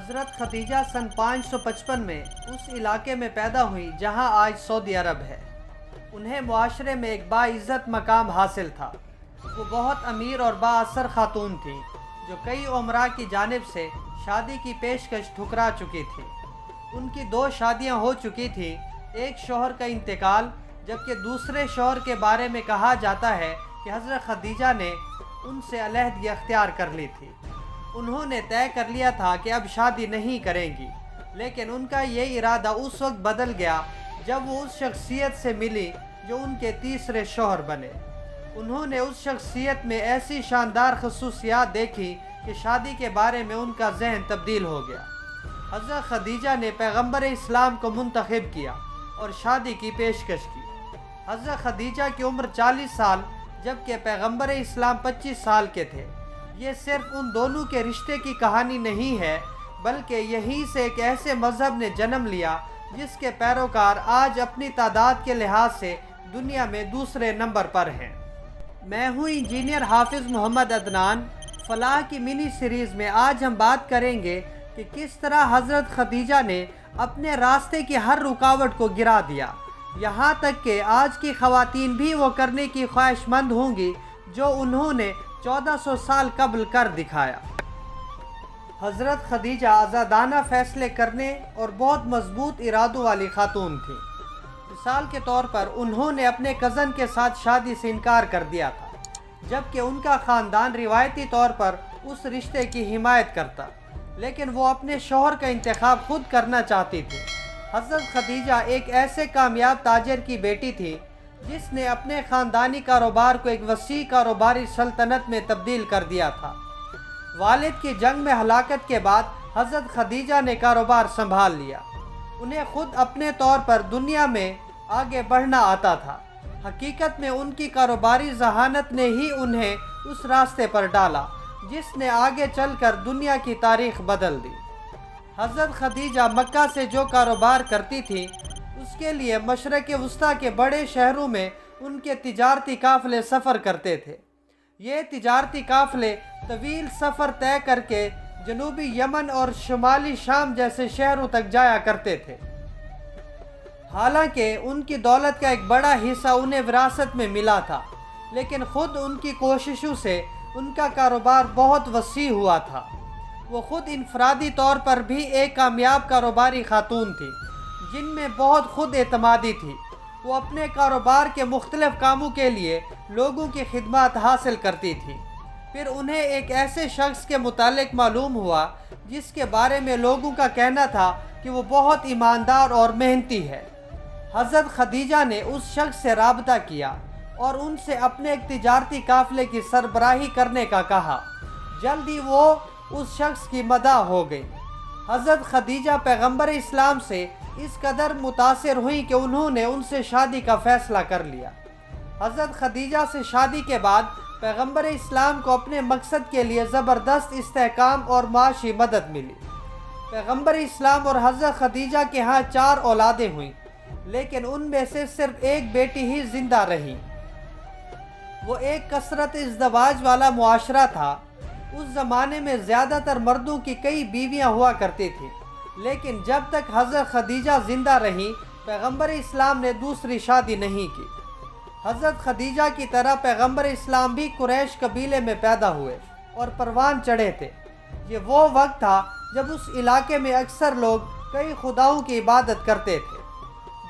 حضرت خدیجہ سن 555 میں اس علاقے میں پیدا ہوئی جہاں آج سعودی عرب ہے۔ انہیں معاشرے میں ایک باعزت مقام حاصل تھا۔ وہ بہت امیر اور با اثر خاتون تھیں جو کئی امراء کی جانب سے شادی کی پیشکش ٹھکرا چکی تھی۔ ان کی 2 شادیاں ہو چکی تھیں، ایک شوہر کا انتقال، جبکہ دوسرے شوہر کے بارے میں کہا جاتا ہے کہ حضرت خدیجہ نے ان سے علیحدگی اختیار کر لی تھی۔ انہوں نے طے کر لیا تھا کہ اب شادی نہیں کریں گی، لیکن ان کا یہ ارادہ اس وقت بدل گیا جب وہ اس شخصیت سے ملی جو ان کے تیسرے شوہر بنے۔ انہوں نے اس شخصیت میں ایسی شاندار خصوصیات دیکھی کہ شادی کے بارے میں ان کا ذہن تبدیل ہو گیا۔ حضرت خدیجہ نے پیغمبر اسلام کو منتخب کیا اور شادی کی پیشکش کی۔ حضرت خدیجہ کی عمر 40 سال جبکہ پیغمبر اسلام 25 سال کے تھے۔ یہ صرف ان دونوں کے رشتے کی کہانی نہیں ہے، بلکہ یہیں سے ایک ایسے مذہب نے جنم لیا جس کے پیروکار آج اپنی تعداد کے لحاظ سے دنیا میں دوسرے نمبر پر ہیں۔ میں ہوں انجینئر حافظ محمد عدنان۔ فلاح کی منی سیریز میں آج ہم بات کریں گے کہ کس طرح حضرت خدیجہ نے اپنے راستے کی ہر رکاوٹ کو گرا دیا، یہاں تک کہ آج کی خواتین بھی وہ کرنے کی خواہش مند ہوں گی جو انہوں نے 1400 سال قبل کر دکھایا۔ حضرت خدیجہ آزادانہ فیصلے کرنے اور بہت مضبوط ارادوں والی خاتون تھیں۔ مثال کے طور پر انہوں نے اپنے کزن کے ساتھ شادی سے انکار کر دیا تھا، جبکہ ان کا خاندان روایتی طور پر اس رشتے کی حمایت کرتا، لیکن وہ اپنے شوہر کا انتخاب خود کرنا چاہتی تھی۔ حضرت خدیجہ ایک ایسے کامیاب تاجر کی بیٹی تھی جس نے اپنے خاندانی کاروبار کو ایک وسیع کاروباری سلطنت میں تبدیل کر دیا تھا۔ والد کی جنگ میں ہلاکت کے بعد حضرت خدیجہ نے کاروبار سنبھال لیا۔ انہیں خود اپنے طور پر دنیا میں آگے بڑھنا آتا تھا۔ حقیقت میں ان کی کاروباری ذہانت نے ہی انہیں اس راستے پر ڈالا جس نے آگے چل کر دنیا کی تاریخ بدل دی۔ حضرت خدیجہ مکہ سے جو کاروبار کرتی تھی اس کے لیے مشرق وسطیٰ کے بڑے شہروں میں ان کے تجارتی قافلے سفر کرتے تھے۔ یہ تجارتی قافلے طویل سفر طے کر کے جنوبی یمن اور شمالی شام جیسے شہروں تک جایا کرتے تھے۔ حالانکہ ان کی دولت کا ایک بڑا حصہ انہیں وراثت میں ملا تھا، لیکن خود ان کی کوششوں سے ان کا کاروبار بہت وسیع ہوا تھا۔ وہ خود انفرادی طور پر بھی ایک کامیاب کاروباری خاتون تھی جن میں بہت خود اعتمادی تھی۔ وہ اپنے کاروبار کے مختلف کاموں کے لیے لوگوں کی خدمات حاصل کرتی تھی۔ پھر انہیں ایک ایسے شخص کے متعلق معلوم ہوا جس کے بارے میں لوگوں کا کہنا تھا کہ وہ بہت ایماندار اور محنتی ہے۔ حضرت خدیجہ نے اس شخص سے رابطہ کیا اور ان سے اپنے ایک تجارتی قافلے کی سربراہی کرنے کا کہا۔ جلد ہی وہ اس شخص کی مداح ہو گئی۔ حضرت خدیجہ پیغمبر اسلام سے اس قدر متاثر ہوئیں کہ انہوں نے ان سے شادی کا فیصلہ کر لیا۔ حضرت خدیجہ سے شادی کے بعد پیغمبر اسلام کو اپنے مقصد کے لیے زبردست استحکام اور معاشی مدد ملی۔ پیغمبر اسلام اور حضرت خدیجہ کے ہاں 4 اولادیں ہوئیں، لیکن ان میں سے صرف ایک بیٹی ہی زندہ رہی۔ وہ ایک کثرت ازدواج والا معاشرہ تھا۔ اس زمانے میں زیادہ تر مردوں کی کئی بیویاں ہوا کرتی تھیں، لیکن جب تک حضرت خدیجہ زندہ رہیں پیغمبر اسلام نے دوسری شادی نہیں کی۔ حضرت خدیجہ کی طرح پیغمبر اسلام بھی قریش قبیلے میں پیدا ہوئے اور پروان چڑھے تھے۔ یہ وہ وقت تھا جب اس علاقے میں اکثر لوگ کئی خداؤں کی عبادت کرتے تھے۔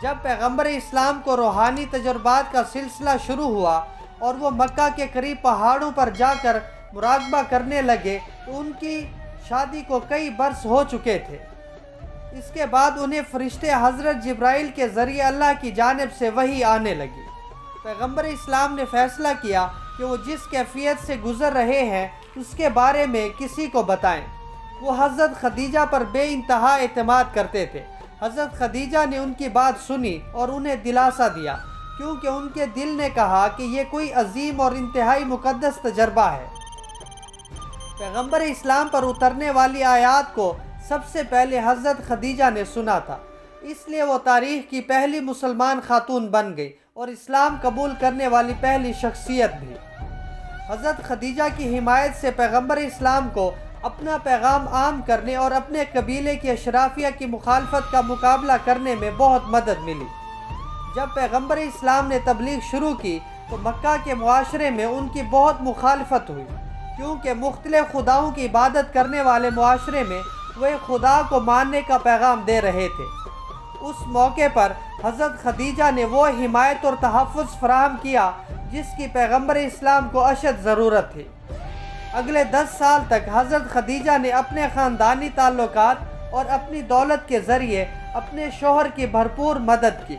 جب پیغمبر اسلام کو روحانی تجربات کا سلسلہ شروع ہوا اور وہ مکہ کے قریب پہاڑوں پر جا کر مراقبہ کرنے لگے تو ان کی شادی کو کئی برس ہو چکے تھے۔ اس کے بعد انہیں فرشتے حضرت جبرائیل کے ذریعے اللہ کی جانب سے وحی آنے لگی۔ پیغمبر اسلام نے فیصلہ کیا کہ وہ جس کیفیت سے گزر رہے ہیں اس کے بارے میں کسی کو بتائیں۔ وہ حضرت خدیجہ پر بے انتہا اعتماد کرتے تھے۔ حضرت خدیجہ نے ان کی بات سنی اور انہیں دلاسا دیا، کیونکہ ان کے دل نے کہا کہ یہ کوئی عظیم اور انتہائی مقدس تجربہ ہے۔ پیغمبر اسلام پر اترنے والی آیات کو سب سے پہلے حضرت خدیجہ نے سنا تھا، اس لیے وہ تاریخ کی پہلی مسلمان خاتون بن گئی اور اسلام قبول کرنے والی پہلی شخصیت بھی۔ حضرت خدیجہ کی حمایت سے پیغمبر اسلام کو اپنا پیغام عام کرنے اور اپنے قبیلے کی اشرافیہ کی مخالفت کا مقابلہ کرنے میں بہت مدد ملی۔ جب پیغمبر اسلام نے تبلیغ شروع کی تو مکہ کے معاشرے میں ان کی بہت مخالفت ہوئی، کیونکہ مختلف خداؤں کی عبادت کرنے والے معاشرے میں وہ خدا کو ماننے کا پیغام دے رہے تھے۔ اس موقع پر حضرت خدیجہ نے وہ حمایت اور تحفظ فراہم کیا جس کی پیغمبر اسلام کو اشد ضرورت تھی۔ اگلے 10 سال تک حضرت خدیجہ نے اپنے خاندانی تعلقات اور اپنی دولت کے ذریعے اپنے شوہر کی بھرپور مدد کی۔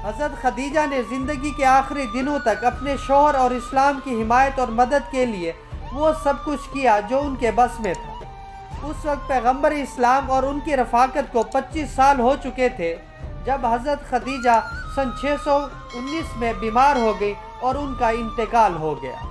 حضرت خدیجہ نے زندگی کے آخری دنوں تک اپنے شوہر اور اسلام کی حمایت اور مدد کے لیے وہ سب کچھ کیا جو ان کے بس میں تھا۔ اس وقت پیغمبر اسلام اور ان کی رفاقت کو 25 سال ہو چکے تھے جب حضرت خدیجہ سن 619 میں بیمار ہو گئی اور ان کا انتقال ہو گیا۔